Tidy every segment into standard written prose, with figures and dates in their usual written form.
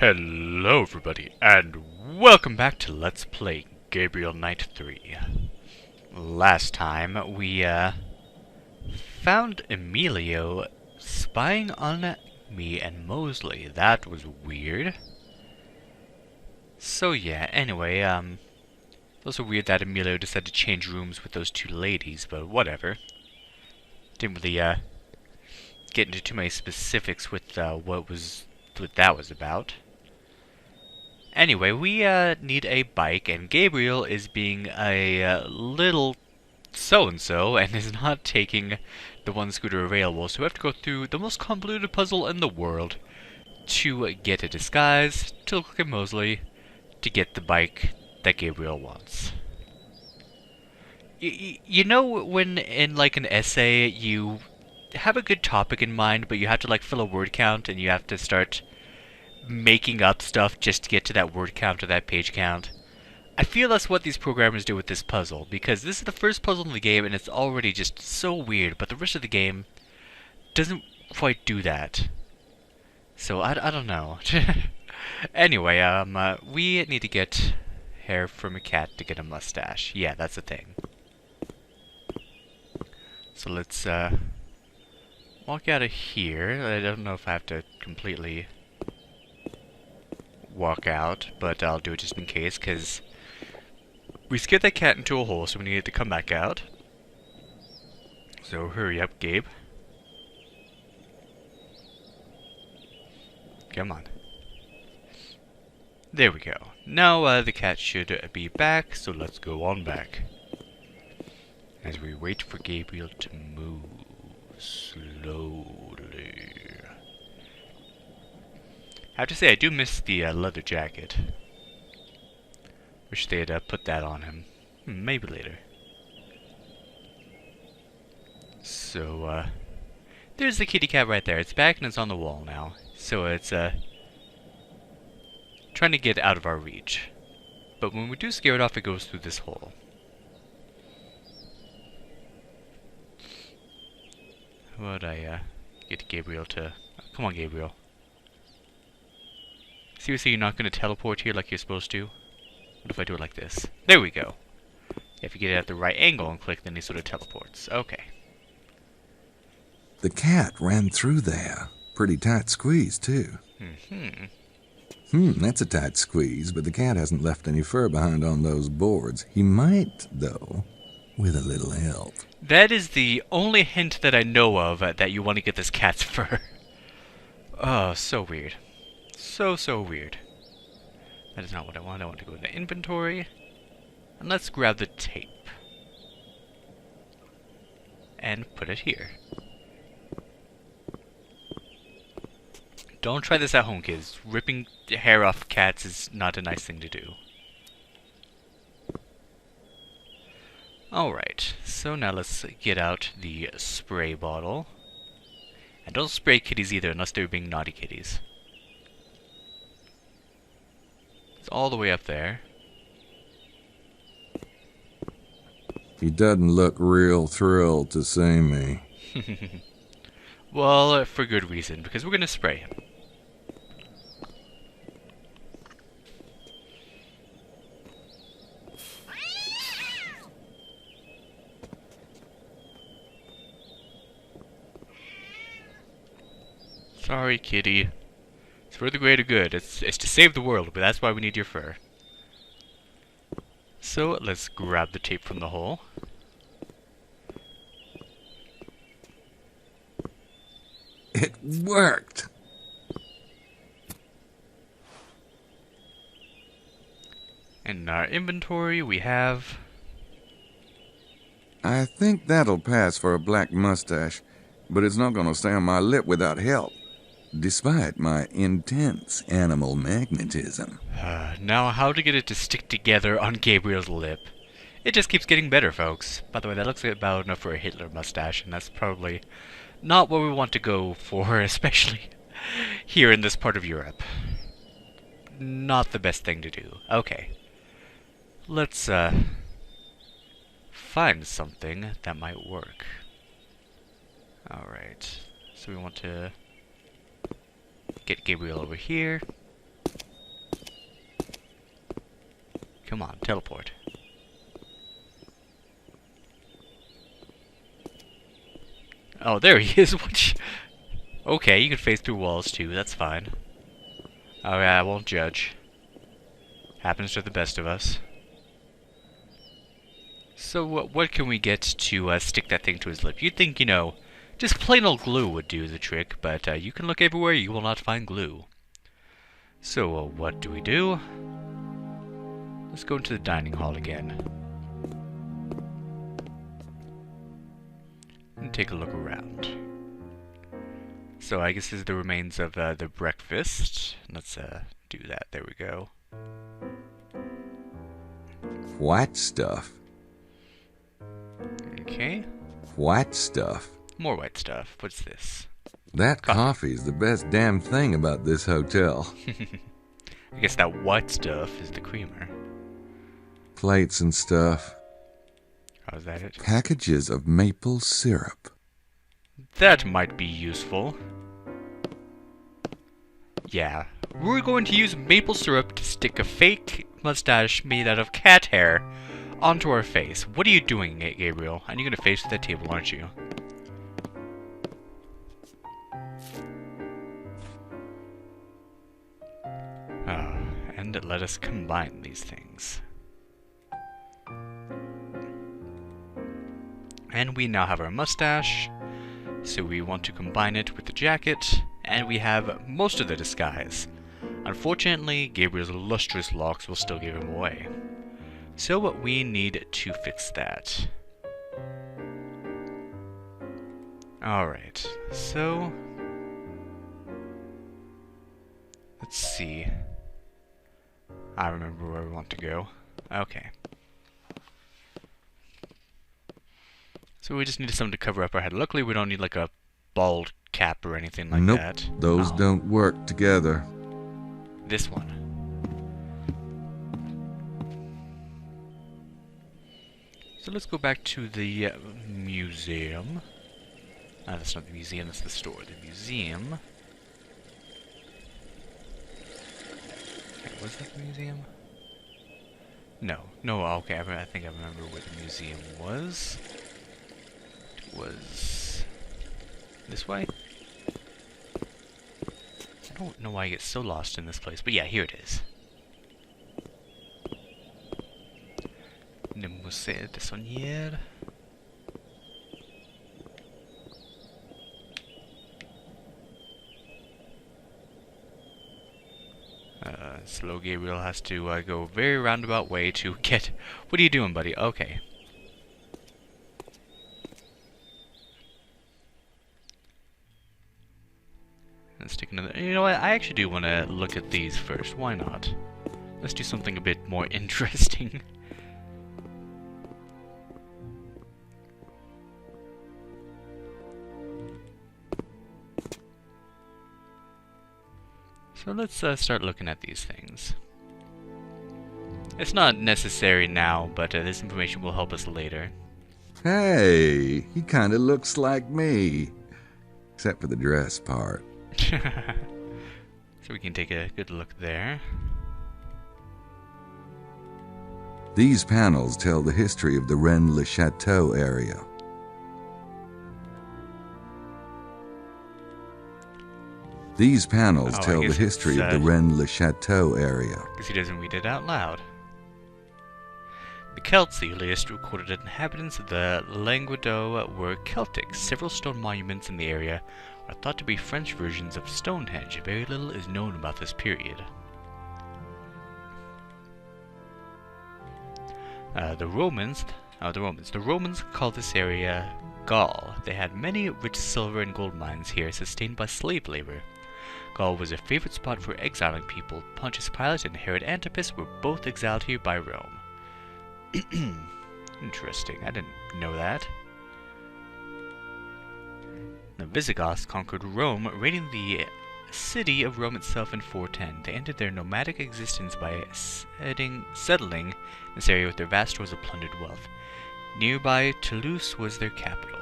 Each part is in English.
Hello everybody, and welcome back to Let's Play Gabriel Night 3. Last time, we, found Emilio spying on me and Mosely. That was weird. So yeah, anyway, it's also weird that Emilio decided to change rooms with those two ladies, but whatever. Didn't really, get into too many specifics with, what that was about. Anyway, we need a bike, and Gabriel is being a little so-and-so and is not taking the one scooter available, so we have to go through the most convoluted puzzle in the world to get a disguise, to look like Mosely, to get the bike that Gabriel wants. You know when in like an essay you have a good topic in mind, but you have to like fill a word count and you have to start making up stuff just to get to that word count or that page count. I feel that's what these programmers do with this puzzle, because this is the first puzzle in the game and it's already just so weird, but the rest of the game doesn't quite do that. So I don't know. Anyway, we need to get hair from a cat to get a mustache. Yeah, that's the thing. So let's walk out of here. I don't know if I have to completely walk out, but I'll do it just in case, because we scared that cat into a hole, so we needed to come back out. So hurry up, Gabe. Come on. There we go. Now the cat should be back, so let's go on back. As we wait for Gabriel to move slowly. I have to say, I do miss the leather jacket. Wish they'd put that on him. Maybe later. So, there's the kitty cat right there. It's back and it's on the wall now. So it's, trying to get out of our reach. But when we do scare it off, it goes through this hole. How about I, get Gabriel to... Come on, Gabriel. Seriously, you're not going to teleport here like you're supposed to? What if I do it like this? There we go. If you get it at the right angle and click, then he sort of teleports. Okay. The cat ran through there. Pretty tight squeeze, too. That's a tight squeeze, but the cat hasn't left any fur behind on those boards. He might, though, with a little help. That is the only hint that I know of that you want to get this cat's fur. Oh, so weird. So weird. That is not what I want. I want to go into inventory. And let's grab the tape. And put it here. Don't try this at home, kids. Ripping the hair off cats is not a nice thing to do. Alright, so now let's get out the spray bottle. And don't spray kitties either, unless they're being naughty kitties. It's all the way up there. He doesn't look real thrilled to see me. Well, for good reason, because we're gonna spray him. Sorry, kitty. It's for the greater good. It's to save the world, but that's why we need your fur. So, let's grab the tape from the hole. It worked. And in our inventory, we have... I think that'll pass for a black mustache, but it's not going to stay on my lip without help, despite my intense animal magnetism. Now how to get it to stick together on Gabriel's lip. It just keeps getting better, folks. By the way, that looks about enough for a Hitler mustache, and that's probably not what we want to go for, especially here in this part of Europe. Not the best thing to do. Okay. Let's, find something that might work. Alright. So we want to get Gabriel over here. Come on, teleport. Oh, there he is. Which? Okay, you can phase through walls too. That's fine. Alright, I won't judge. Happens to the best of us. So, what can we get to stick that thing to his lip? You'd think, you know, just plain old glue would do the trick, but you can look everywhere, you will not find glue. So, what do we do? Let's go into the dining hall again. And take a look around. So, I guess this is the remains of the breakfast. Let's do that. There we go. White stuff. Okay. White stuff. More white stuff. What's this? That coffee's the best damn thing about this hotel. I guess that white stuff is the creamer. Plates and stuff. How's that it? Packages of maple syrup. That might be useful. Yeah. We're going to use maple syrup to stick a fake mustache made out of cat hair onto our face. What are you doing, Gabriel? And you're going to face that table, aren't you? And let us combine these things. And we now have our mustache, so we want to combine it with the jacket, and we have most of the disguise. Unfortunately, Gabriel's lustrous locks will still give him away. So we need to fix that. Alright, so let's see. I remember where we want to go. Okay. So we just need something to cover up our head. Luckily, we don't need like a bald cap or anything like Nope, that. those don't work together. This one. So let's go back to the museum. Ah, that's not the museum, that's the store. The museum. Was that the museum? No. No, okay, I think I remember where the museum was. It was this way? I don't know why I get so lost in this place, but yeah, here it is. The Museo de Sonier. Slow Gabriel has to go a very roundabout way to get... What are you doing, buddy? Okay. Let's take another... You know what? I actually do want to look at these first. Why not? Let's do something a bit more interesting. So let's start looking at these things. It's not necessary now, but this information will help us later. Hey, he kinda looks like me. Except for the dress part. So we can take a good look there. These panels tell the history of the Rennes-le-Château area. These panels tell the history of the Rennes-le-Château area. Because he doesn't read it out loud. The Celts, the earliest recorded inhabitants of the Languedoc, were Celtic. Several stone monuments in the area are thought to be French versions of Stonehenge. Very little is known about this period. The Romans called this area Gaul. They had many rich silver and gold mines here, sustained by slave labor. Gaul was a favorite spot for exiling people. Pontius Pilate and Herod Antipas were both exiled here by Rome. Interesting, I didn't know that. The Visigoths conquered Rome, raiding the city of Rome itself in 410. They ended their nomadic existence by settling this area with their vast stores of plundered wealth. Nearby, Toulouse was their capital.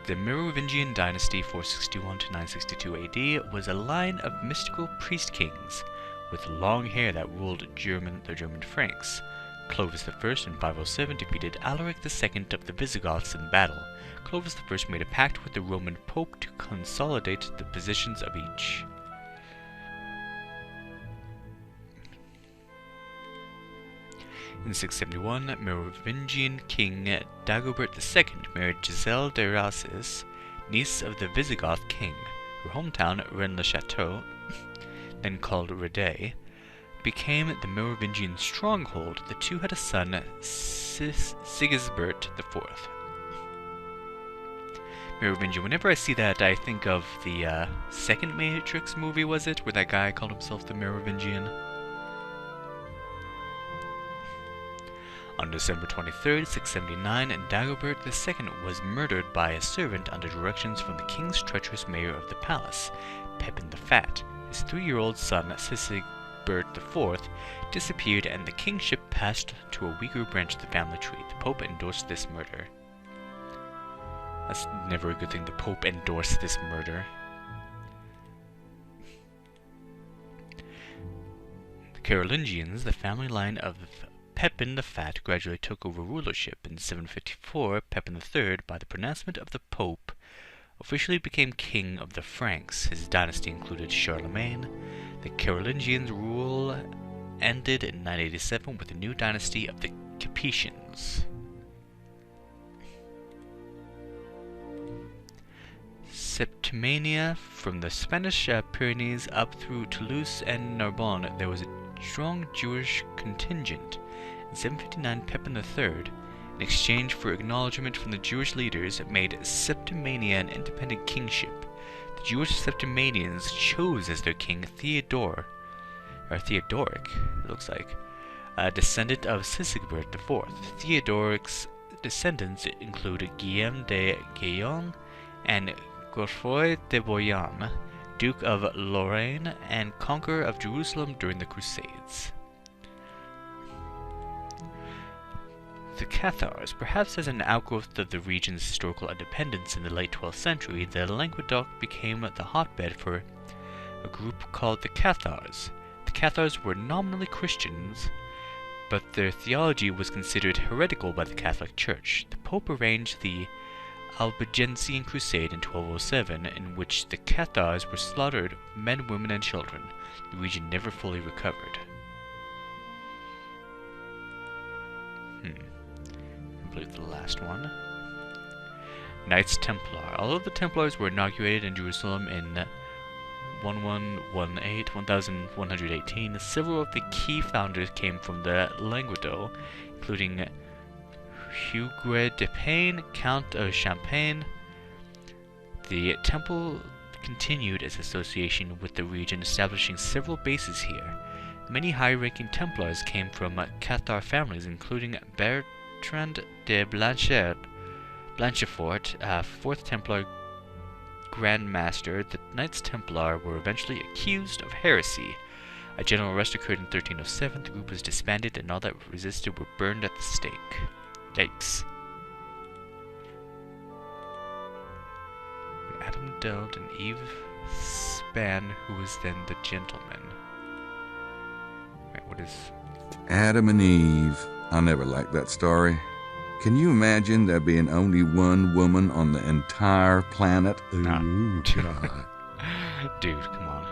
The Merovingian dynasty 461 to 962 AD was a line of mystical priest kings with long hair that ruled the German Franks. Clovis I in 507 defeated Alaric II of the Visigoths in battle. Clovis I made a pact with the Roman Pope to consolidate the positions of each. In 671, Merovingian king Dagobert II married Giselle de Rhasis, niece of the Visigoth king. Her hometown, Rennes-le-Château, then called Rede, became the Merovingian stronghold. The two had a son, Sigisbert IV. Merovingian. Whenever I see that, I think of the second Matrix movie, was it? Where that guy called himself the Merovingian? On December 23rd, 679, Dagobert II was murdered by a servant under directions from the king's treacherous mayor of the palace, Pepin the Fat. His 3-year-old son, Sigisbert IV, disappeared and the kingship passed to a weaker branch of the family tree. The Pope endorsed this murder. That's never a good thing, the Pope endorsed this murder. The Carolingians, the family line of Pepin the Fat, gradually took over rulership. In 754, Pepin III, by the pronouncement of the Pope, officially became king of the Franks. His dynasty included Charlemagne. The Carolingians' rule ended in 987 with the new dynasty of the Capetians. Septimania, from the Spanish Pyrenees up through Toulouse and Narbonne, there was a strong Jewish contingent. In 759, Pepin III, in exchange for acknowledgement from the Jewish leaders, made Septimania an independent kingship. The Jewish Septimanians chose as their king Theodoric, it looks like, a descendant of Sigisbert IV. Theodoric's descendants include Guillaume de Gaillon and Godefroy de Bouillon, Duke of Lorraine and conqueror of Jerusalem during the Crusades. The Cathars, perhaps as an outgrowth of the region's historical independence in the late 12th century, the Languedoc became the hotbed for a group called the Cathars. The Cathars were nominally Christians, but their theology was considered heretical by the Catholic Church. The Pope arranged the Albigensian Crusade in 1207, in which the Cathars were slaughtered, men, women, and children. The region never fully recovered. I believe the last one. Knights Templar. Although the Templars were inaugurated in Jerusalem in 1118, several of the key founders came from the Languedoc, including Hugues de Payne, Count of Champagne. The temple continued its association with the region, establishing several bases here. Many high-ranking Templars came from Cathar families, including Bertrand de Blanchefort, 4th Templar Grand Master. The Knights Templar were eventually accused of heresy. A general arrest occurred in 1307. The group was disbanded, and all that resisted were burned at the stake. Yikes. Adam delved and Eve span, who was then the gentleman. Wait, what is... Adam and Eve. I never liked that story. Can you imagine there being only one woman on the entire planet? No. Ooh, God. Dude, come on.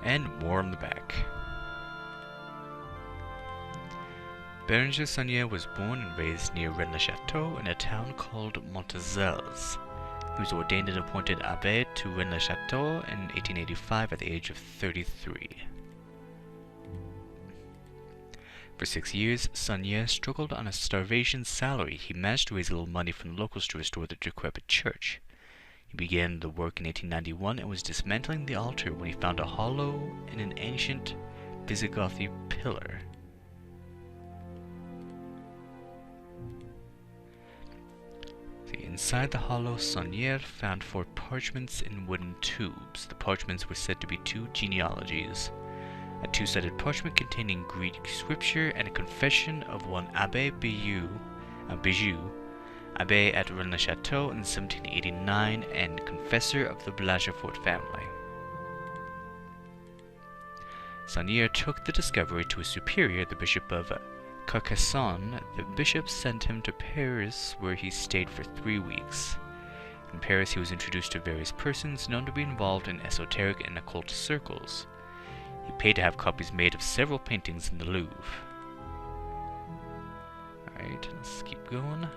And more on the back. Berenger Saunier was born and raised near Rennes-le-Château in a town called Montazels. He was ordained and appointed abbé to Rennes-le-Château in 1885 at the age of 33. For 6 years, Saunier struggled on a starvation salary. He managed to raise a little money from the locals to restore the decrepit church. He began the work in 1891 and was dismantling the altar when he found a hollow in an ancient Visigothic pillar. Inside the hollow, Saunier found 4 parchments in wooden tubes. The parchments were said to be 2 genealogies. A 2-sided parchment containing Greek scripture and a confession of one Abbé Bijou, Abbé at Rennes-le-Château in 1789, and confessor of the Blachefort family. Saunier took the discovery to his superior, the Bishop of Carcassonne. The bishop sent him to Paris, where he stayed for 3 weeks. In Paris, he was introduced to various persons known to be involved in esoteric and occult circles. He paid to have copies made of several paintings in the Louvre. Alright, let's keep going.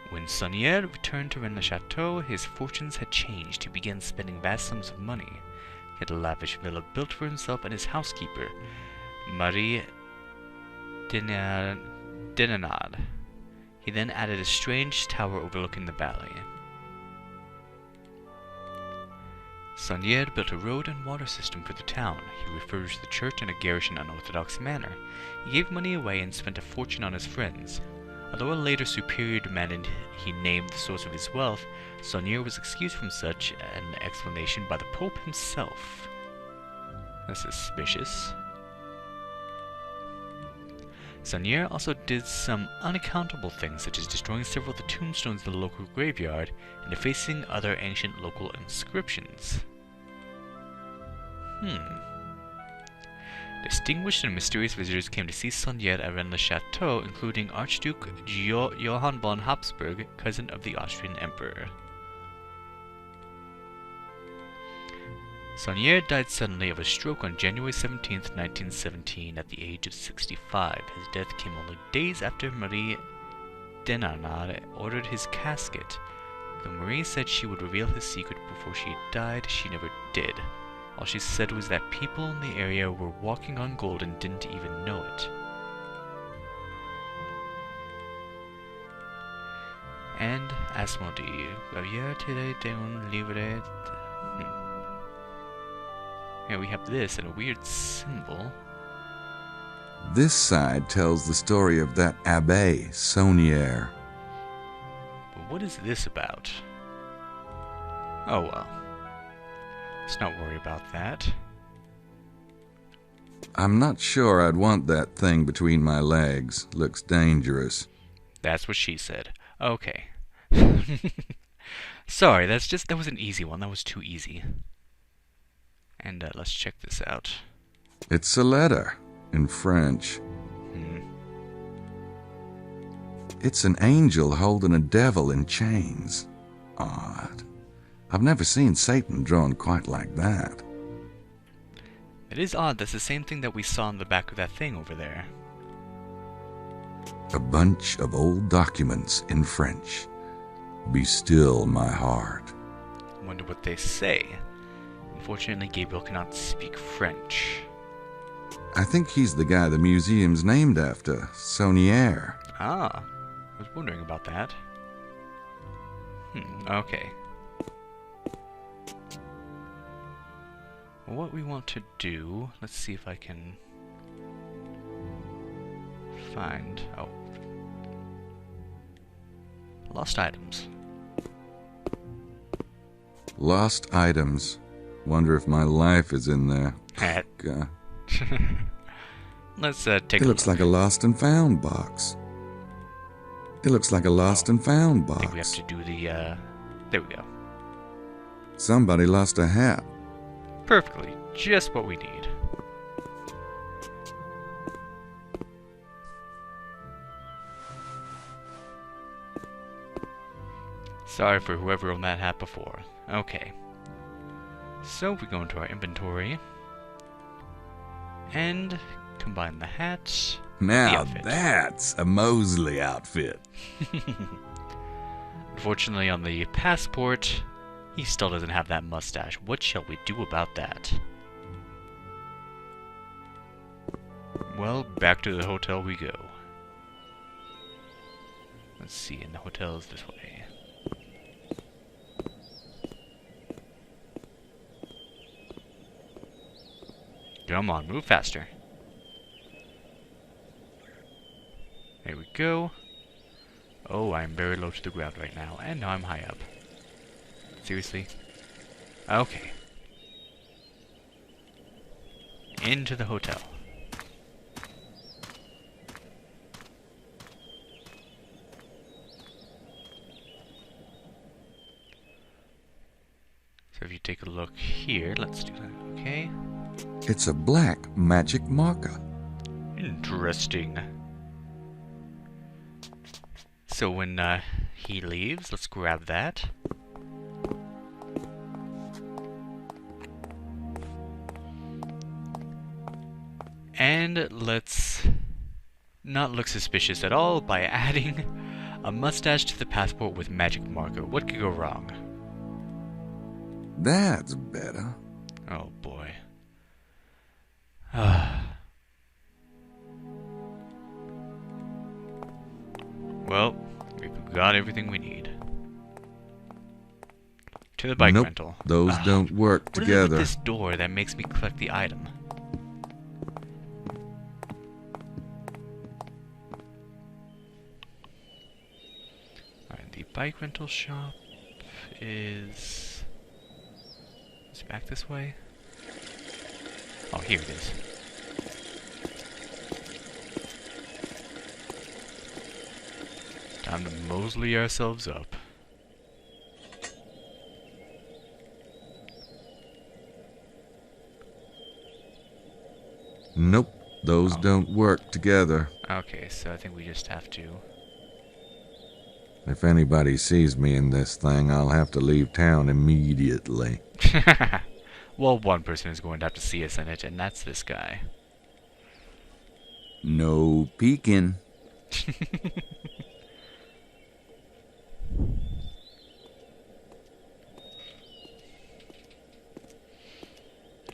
When Saunier returned to Rennes-le-Château, his fortunes had changed. He began spending vast sums of money. He had a lavish villa built for himself and his housekeeper, Marie Denenade. He then added a strange tower overlooking the valley. Saunier built a road and water system for the town. He refurbished the church in a garish and unorthodox manner. He gave money away and spent a fortune on his friends. Although a later superior demanded he name the source of his wealth, Saunier was excused from such an explanation by the Pope himself. That's suspicious. Saunier also did some unaccountable things, such as destroying several of the tombstones in the local graveyard and defacing other ancient local inscriptions. Distinguished and mysterious visitors came to see Saunier at Rennes-le-Château, including Archduke Johann von Habsburg, cousin of the Austrian Emperor. Saunier died suddenly of a stroke on January 17, 1917, at the age of 65. His death came only days after Marie Denenade ordered his casket. Though Marie said she would reveal his secret before she died, she never did. All she said was that people in the area were walking on gold and didn't even know it. And Asmodee, Gabriel tiré de un livre. Here we have this and a weird symbol. This side tells the story of that Abbé Saunier. But what is this about? Oh well. Let's not worry about that. I'm not sure I'd want that thing between my legs. Looks dangerous. That's what she said. Okay. Sorry, that was an easy one. That was too easy. And let's check this out. It's a letter in French. It's an angel holding a devil in chains. Odd. I've never seen Satan drawn quite like that. It is odd. That's the same thing that we saw on the back of that thing over there. A bunch of old documents in French. Be still, my heart. I wonder what they say. Unfortunately, Gabriel cannot speak French. I think he's the guy the museum's named after, Saunier. Ah, I was wondering about that. Okay. Well, what we want to do, let's see if I can find, lost items. Lost items. Wonder if my life is in there. God. Let's take a look. It looks like a lost and found box. It looks like a lost and found box. I think we have to do the, there we go. Somebody lost a hat. Perfectly. Just what we need. Sorry for whoever owned that hat before. Okay. So we go into our inventory and combine the hat. Now that's a Mosely outfit. Unfortunately, on the passport, he still doesn't have that mustache. What shall we do about that? Well, back to the hotel we go. Let's see, and the hotel is this way. Come on, move faster. There we go. Oh, I'm very low to the ground right now, and now I'm high up. Seriously? Okay. Into the hotel. So if you take a look here, let's do that. Okay. It's a black magic marker. Interesting. So when he leaves, let's grab that. And let's not look suspicious at all by adding a mustache to the passport with magic marker. What could go wrong? That's better. Oh boy. Well, we've got everything we need. To the bike Nope, rental. those don't work What is it with together. this door that makes me collect the item? Alright, the bike rental shop is it back this way? Oh, here it is. Time to Mosely ourselves up. Nope, those don't work together. Okay, so I think we just have to... If anybody sees me in this thing, I'll have to leave town immediately. Well, one person is going to have to see us in it, and that's this guy. No peeking.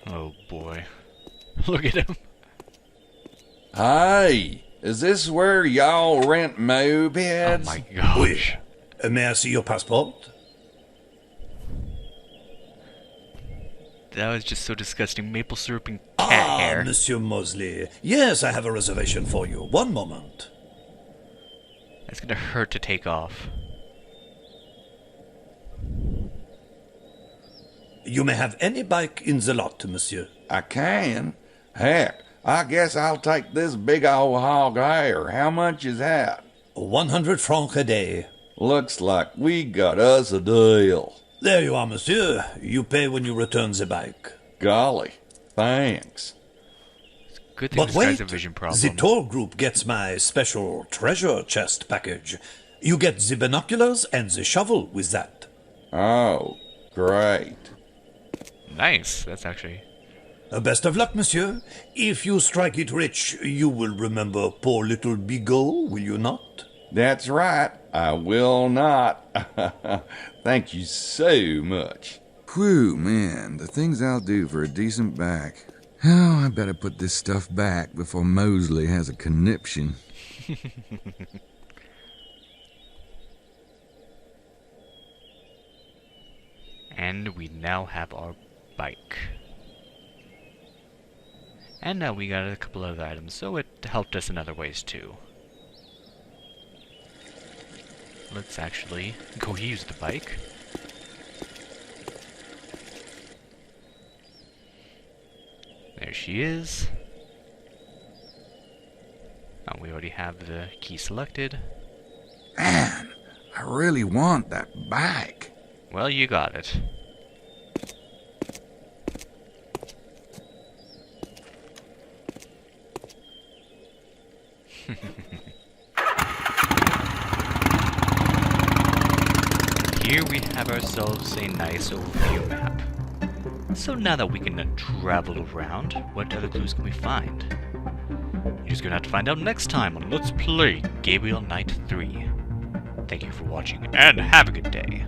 Oh boy. Look at him. Hey, is this where y'all rent Oh mopeds? my gosh. May I see your passport? That was just so disgusting. Maple syrup and cat hair. Monsieur Mosely. Yes, I have a reservation for you. One moment. That's gonna hurt to take off. You may have any bike in the lot, monsieur. I can. Heck, I guess I'll take this big old hog hair. How much is that? 100 francs a day. Looks like we got us a deal. There you are, monsieur. You pay when you return the bike. Golly, thanks. Good thing But this wait, guy's a vision problem. the tour group gets my special treasure chest package. You get the binoculars and the shovel with that. Oh, great. Nice. That's actually... Best of luck, monsieur. If you strike it rich, you will remember poor little Bigot, will you not? That's right. I will not. Thank you so much. Whew, man. The things I'll do for a decent back. Oh, I better put this stuff back before Mosely has a conniption. And we now have our bike. And now we got a couple other items, so it helped us in other ways too. Let's actually go use the bike. There she is. Oh, we already have the key selected. Man, I really want that bike. Well, you got it. Here we have ourselves a nice overview map. So now that we can travel around, what other clues can we find? You're just gonna have to find out next time on Let's Play Gabriel Night 3. Thank you for watching, and have a good day.